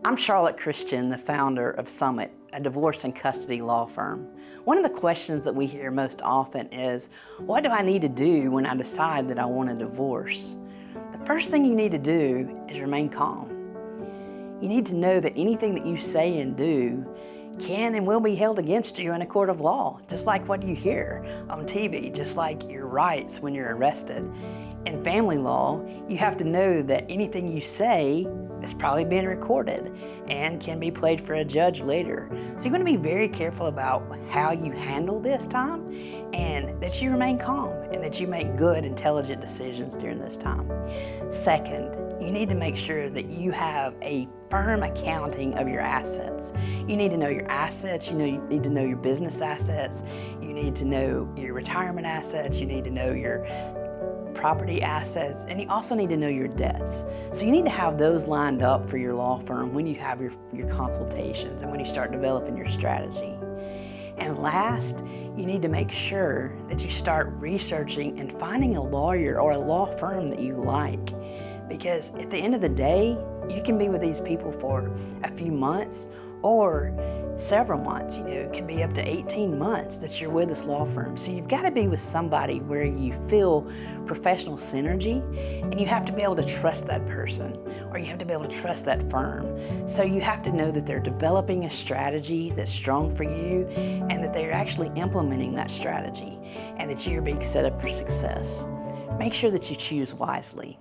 I'm Charlotte Christian, the founder of Summit, a divorce and custody law firm. One of the questions that we hear most often is, what do I need to do when I decide that I want a divorce? The first thing you need to do is remain calm. You need to know that anything that you say and do can and will be held against you in a court of law, just like what you hear on TV, just like your rights when you're arrested. In family law, you have to know that anything you say is probably being recorded and can be played for a judge later. So you want to be very careful about how you handle this time, and that you remain calm and that you make good, intelligent decisions during this time. Second, you need to make sure that you have a firm accounting of your assets. You need to know your assets, you need to know your business assets, you need to know your retirement assets, you need to know your property assets, and you also need to know your debts. So you need to have those lined up for your law firm when you have your consultations and when you start developing your strategy. And last, you need to make sure that you start researching and finding a lawyer or a law firm that you like. Because at the end of the day, you can be with these people for a few months or several months. It could be up to 18 months that you're with this law firm. So you've got to be with somebody where you feel professional synergy, and you have to be able to trust that person, or you have to be able to trust that firm. So you have to know that they're developing a strategy that's strong for you, and that they're actually implementing that strategy, and that you're being set up for success. Make sure that you choose wisely.